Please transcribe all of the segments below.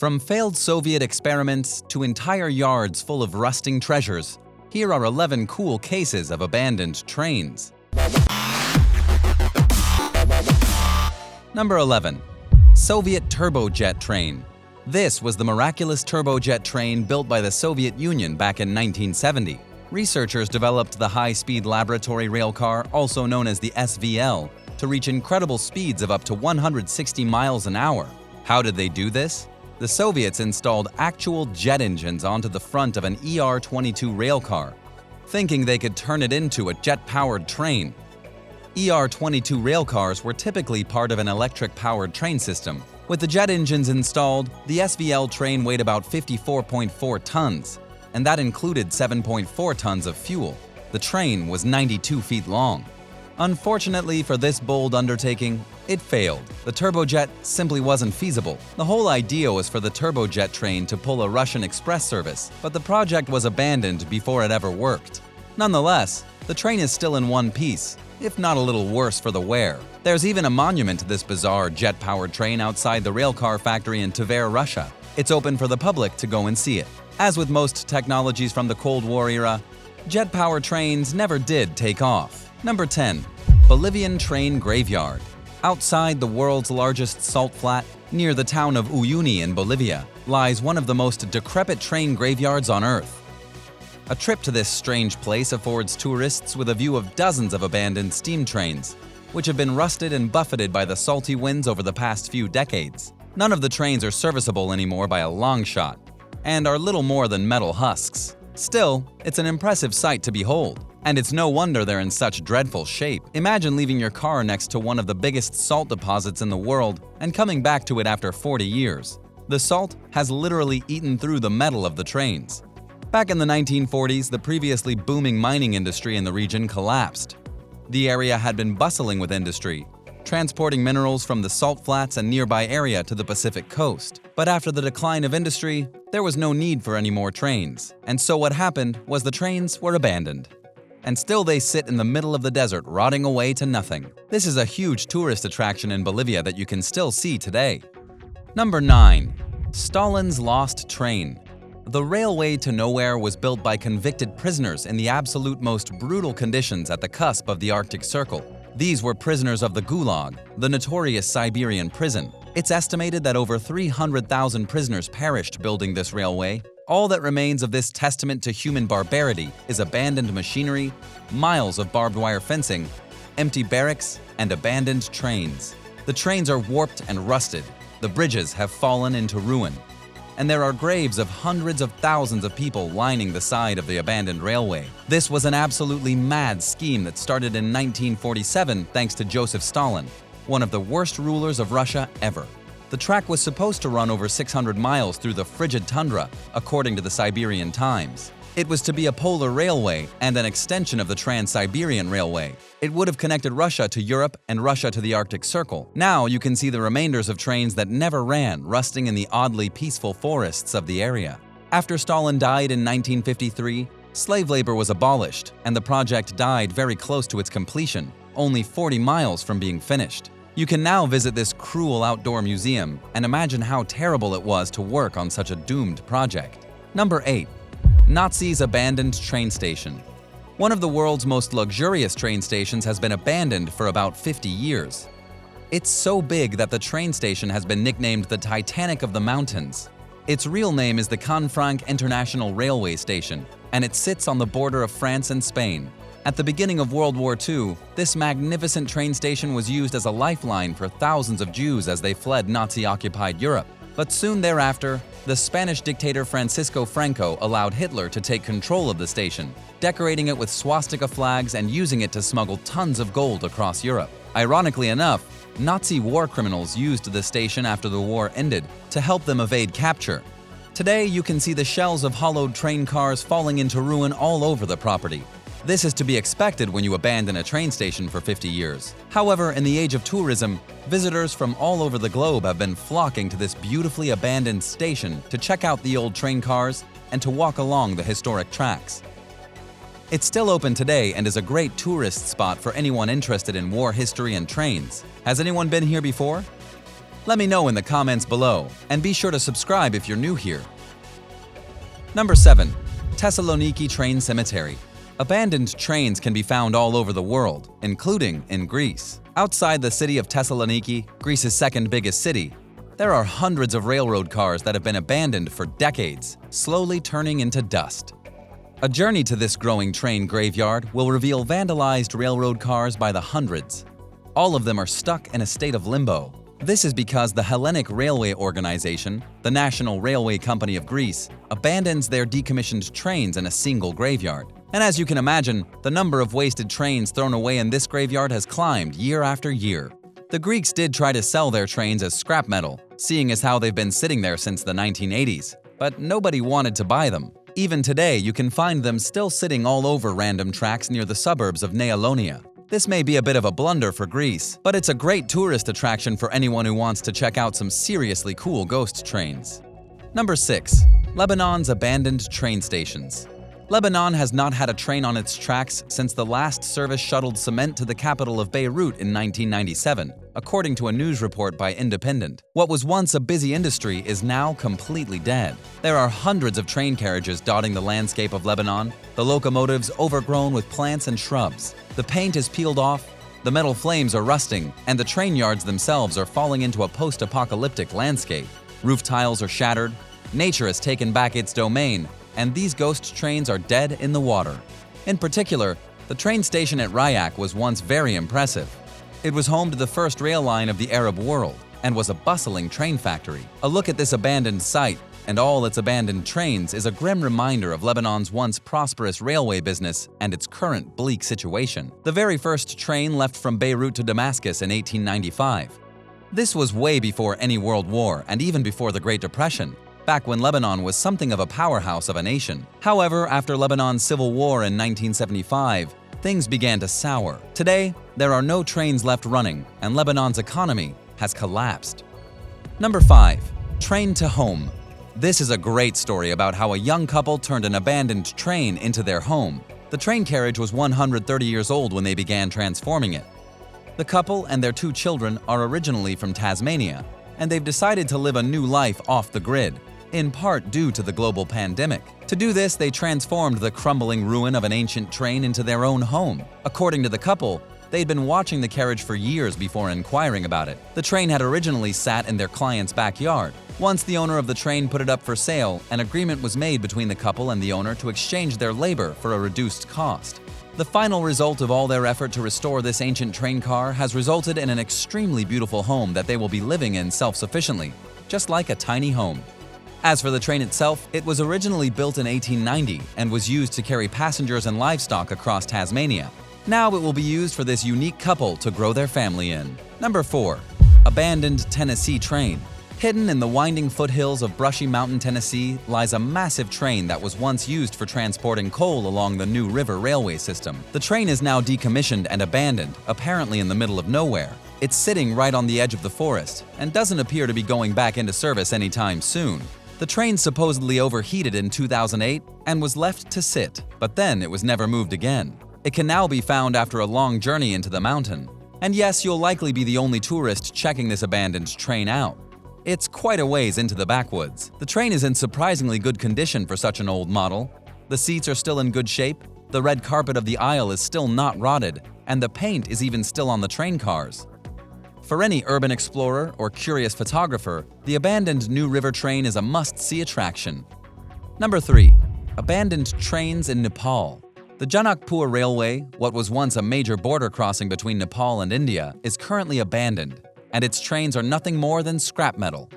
From failed Soviet experiments to entire yards full of rusting treasures, here are 11 cool cases of abandoned trains. Number 11. Soviet Turbojet Train. This was the miraculous turbojet train built by the Soviet Union back in 1970. Researchers developed the high-speed laboratory railcar, also known as the SVL, to reach incredible speeds of up to 160 miles an hour. How did they do this? The Soviets installed actual jet engines onto the front of an ER-22 railcar, thinking they could turn it into a jet-powered train. ER-22 railcars were typically part of an electric-powered train system. With the jet engines installed, the SVL train weighed about 54.4 tons, and that included 7.4 tons of fuel. The train was 92 feet long. Unfortunately for this bold undertaking, it failed. The turbojet simply wasn't feasible. The whole idea was for the turbojet train to pull a Russian express service, but the project was abandoned before it ever worked. Nonetheless, the train is still in one piece, if not a little worse for the wear. There's even a monument to this bizarre jet-powered train outside the railcar factory in Tver, Russia. It's open for the public to go and see it. As with most technologies from the Cold War era, jet-powered trains never did take off. Number 10. Bolivian Train Graveyard. Outside the world's largest salt flat, near the town of Uyuni in Bolivia, lies one of the most decrepit train graveyards on Earth. A trip to this strange place affords tourists with a view of dozens of abandoned steam trains, which have been rusted and buffeted by the salty winds over the past few decades. None of the trains are serviceable anymore by a long shot, and are little more than metal husks. Still, it's an impressive sight to behold, and it's no wonder they're in such dreadful shape. Imagine leaving your car next to one of the biggest salt deposits in the world and coming back to it after 40 years. The salt has literally eaten through the metal of the trains. Back in the 1940s, the previously booming mining industry in the region collapsed. The area had been bustling with industry, transporting minerals from the salt flats and nearby area to the Pacific coast. But after the decline of industry, there was no need for any more trains. And so what happened was the trains were abandoned. And still they sit in the middle of the desert, rotting away to nothing. This is a huge tourist attraction in Bolivia that you can still see today. Number 9. Stalin's Lost Train. The railway to nowhere was built by convicted prisoners in the absolute most brutal conditions at the cusp of the Arctic Circle. These were prisoners of the Gulag, the notorious Siberian prison. It's estimated that over 300,000 prisoners perished building this railway. All that remains of this testament to human barbarity is abandoned machinery, miles of barbed wire fencing, empty barracks, and abandoned trains. The trains are warped and rusted. The bridges have fallen into ruin. And there are graves of hundreds of thousands of people lining the side of the abandoned railway. This was an absolutely mad scheme that started in 1947 thanks to Joseph Stalin, one of the worst rulers of Russia ever. The track was supposed to run over 600 miles through the frigid tundra, according to the Siberian Times. It was to be a polar railway and an extension of the Trans-Siberian Railway. It would have connected Russia to Europe and Russia to the Arctic Circle. Now you can see the remainders of trains that never ran, rusting in the oddly peaceful forests of the area. After Stalin died in 1953, slave labor was abolished, and the project died very close to its completion, only 40 miles from being finished. You can now visit this cruel outdoor museum and imagine how terrible it was to work on such a doomed project. Number 8. Nazis' abandoned train station. One of the world's most luxurious train stations has been abandoned for about 50 years. It's so big that the train station has been nicknamed the Titanic of the Mountains. Its real name is the Canfranc International Railway Station, and it sits on the border of France and Spain. At the beginning of World War II, this magnificent train station was used as a lifeline for thousands of Jews as they fled Nazi-occupied Europe. But soon thereafter, the Spanish dictator Francisco Franco allowed Hitler to take control of the station, decorating it with swastika flags and using it to smuggle tons of gold across Europe. Ironically enough, Nazi war criminals used the station after the war ended to help them evade capture. Today, you can see the shells of hollowed train cars falling into ruin all over the property. This is to be expected when you abandon a train station for 50 years. However, in the age of tourism, visitors from all over the globe have been flocking to this beautifully abandoned station to check out the old train cars and to walk along the historic tracks. It's still open today and is a great tourist spot for anyone interested in war history and trains. Has anyone been here before? Let me know in the comments below, and be sure to subscribe if you're new here. Number 7. Thessaloniki Train Cemetery. Abandoned trains can be found all over the world, including in Greece. Outside the city of Thessaloniki, Greece's second biggest city, there are hundreds of railroad cars that have been abandoned for decades, slowly turning into dust. A journey to this growing train graveyard will reveal vandalized railroad cars by the hundreds. All of them are stuck in a state of limbo. This is because the Hellenic Railway Organization, the National Railway Company of Greece, abandons their decommissioned trains in a single graveyard. And as you can imagine, the number of wasted trains thrown away in this graveyard has climbed year after year. The Greeks did try to sell their trains as scrap metal, seeing as how they've been sitting there since the 1980s, but nobody wanted to buy them. Even today, you can find them still sitting all over random tracks near the suburbs of Nealonia. This may be a bit of a blunder for Greece, but it's a great tourist attraction for anyone who wants to check out some seriously cool ghost trains. Number 6. Lebanon's abandoned train stations. Lebanon has not had a train on its tracks since the last service shuttled cement to the capital of Beirut in 1997, according to a news report by Independent. What was once a busy industry is now completely dead. There are hundreds of train carriages dotting the landscape of Lebanon, the locomotives overgrown with plants and shrubs. The paint is peeled off, the metal flames are rusting, and the train yards themselves are falling into a post-apocalyptic landscape. Roof tiles are shattered, nature has taken back its domain, and these ghost trains are dead in the water. In particular, the train station at Rayak was once very impressive. It was home to the first rail line of the Arab world and was a bustling train factory. A look at this abandoned site and all its abandoned trains is a grim reminder of Lebanon's once prosperous railway business and its current bleak situation. The very first train left from Beirut to Damascus in 1895. This was way before any world war and even before the Great Depression, back when Lebanon was something of a powerhouse of a nation. However, after Lebanon's civil war in 1975, things began to sour. Today, there are no trains left running, and Lebanon's economy has collapsed. Number 5. Train to Home. This is a great story about how a young couple turned an abandoned train into their home. The train carriage was 130 years old when they began transforming it. The couple and their 2 children are originally from Tasmania, and they've decided to live a new life off the grid, in part due to the global pandemic. To do this, they transformed the crumbling ruin of an ancient train into their own home. According to the couple, they'd been watching the carriage for years before inquiring about it. The train had originally sat in their client's backyard. Once the owner of the train put it up for sale, an agreement was made between the couple and the owner to exchange their labor for a reduced cost. The final result of all their effort to restore this ancient train car has resulted in an extremely beautiful home that they will be living in self-sufficiently, just like a tiny home. As for the train itself, it was originally built in 1890 and was used to carry passengers and livestock across Tasmania. Now it will be used for this unique couple to grow their family in. Number 4. Abandoned Tennessee Train. Hidden in the winding foothills of Brushy Mountain, Tennessee, lies a massive train that was once used for transporting coal along the New River Railway system. The train is now decommissioned and abandoned, apparently in the middle of nowhere. It's sitting right on the edge of the forest and doesn't appear to be going back into service anytime soon. The train supposedly overheated in 2008 and was left to sit, but then it was never moved again. It can now be found after a long journey into the mountain. And yes, you'll likely be the only tourist checking this abandoned train out. It's quite a ways into the backwoods. The train is in surprisingly good condition for such an old model. The seats are still in good shape, the red carpet of the aisle is still not rotted, and the paint is even still on the train cars. For any urban explorer or curious photographer, the abandoned New River train is a must-see attraction. Number 3. Abandoned trains in Nepal. The Janakpur Railway, what was once a major border crossing between Nepal and India, is currently abandoned, and its trains are nothing more than scrap metal.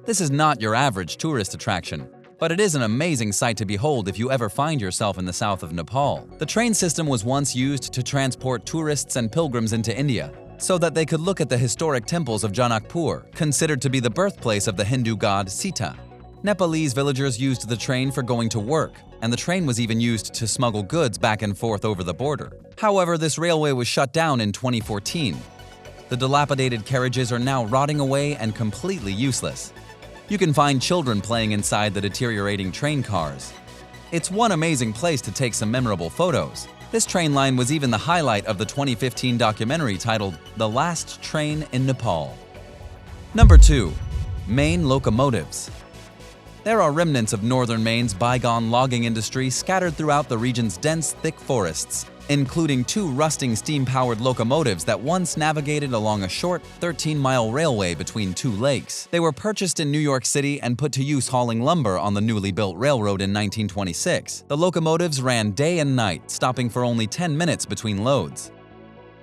This is not your average tourist attraction, but it is an amazing sight to behold if you ever find yourself in the south of Nepal. The train system was once used to transport tourists and pilgrims into India, so that they could look at the historic temples of Janakpur, considered to be the birthplace of the Hindu god Sita. Nepalese villagers used the train for going to work, and the train was even used to smuggle goods back and forth over the border. However, this railway was shut down in 2014. The dilapidated carriages are now rotting away and completely useless. You can find children playing inside the deteriorating train cars. It's one amazing place to take some memorable photos. This train line was even the highlight of the 2015 documentary titled The Last Train in Nepal. Number 2. Maine locomotives. There are remnants of northern Maine's bygone logging industry scattered throughout the region's dense, thick forests, including 2 rusting steam-powered locomotives that once navigated along a short 13-mile railway between 2 lakes. They were purchased in New York City and put to use hauling lumber on the newly built railroad in 1926. The locomotives ran day and night, stopping for only 10 minutes between loads.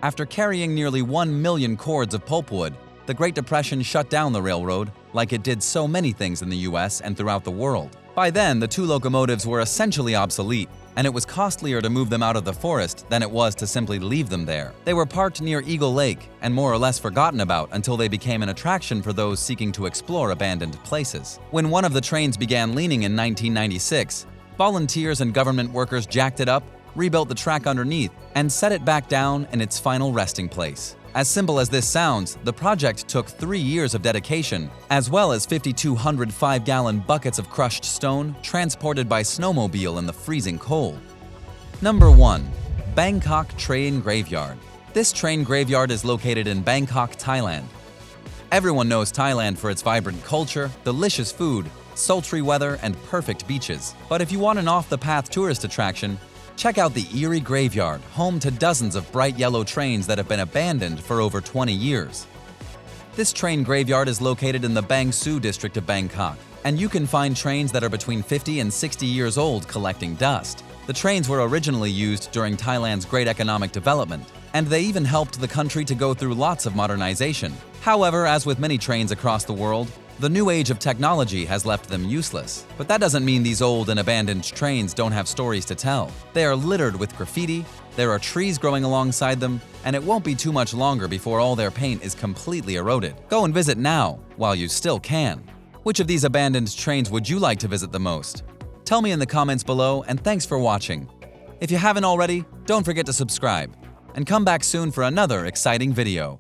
After carrying nearly 1 million cords of pulpwood, the Great Depression shut down the railroad, like it did so many things in the US and throughout the world. By then, the 2 locomotives were essentially obsolete, and it was costlier to move them out of the forest than it was to simply leave them there. They were parked near Eagle Lake and more or less forgotten about until they became an attraction for those seeking to explore abandoned places. When one of the trains began leaning in 1996, volunteers and government workers jacked it up, rebuilt the track underneath, and set it back down in its final resting place. As simple as this sounds, the project took 3 years of dedication, as well as 5,200 5-gallon buckets of crushed stone transported by snowmobile in the freezing cold. Number 1. Bangkok Train Graveyard. This train graveyard is located in Bangkok, Thailand. Everyone knows Thailand for its vibrant culture, delicious food, sultry weather, and perfect beaches. But if you want an off-the-path tourist attraction, check out the eerie graveyard, home to dozens of bright yellow trains that have been abandoned for over 20 years. This train graveyard is located in the Bang Sue district of Bangkok, and you can find trains that are between 50 and 60 years old collecting dust. The trains were originally used during Thailand's great economic development, and they even helped the country to go through lots of modernization. However, as with many trains across the world, the new age of technology has left them useless. But that doesn't mean these old and abandoned trains don't have stories to tell. They are littered with graffiti, there are trees growing alongside them, and it won't be too much longer before all their paint is completely eroded. Go and visit now, while you still can. Which of these abandoned trains would you like to visit the most? Tell me in the comments below, and thanks for watching. If you haven't already, don't forget to subscribe, and come back soon for another exciting video.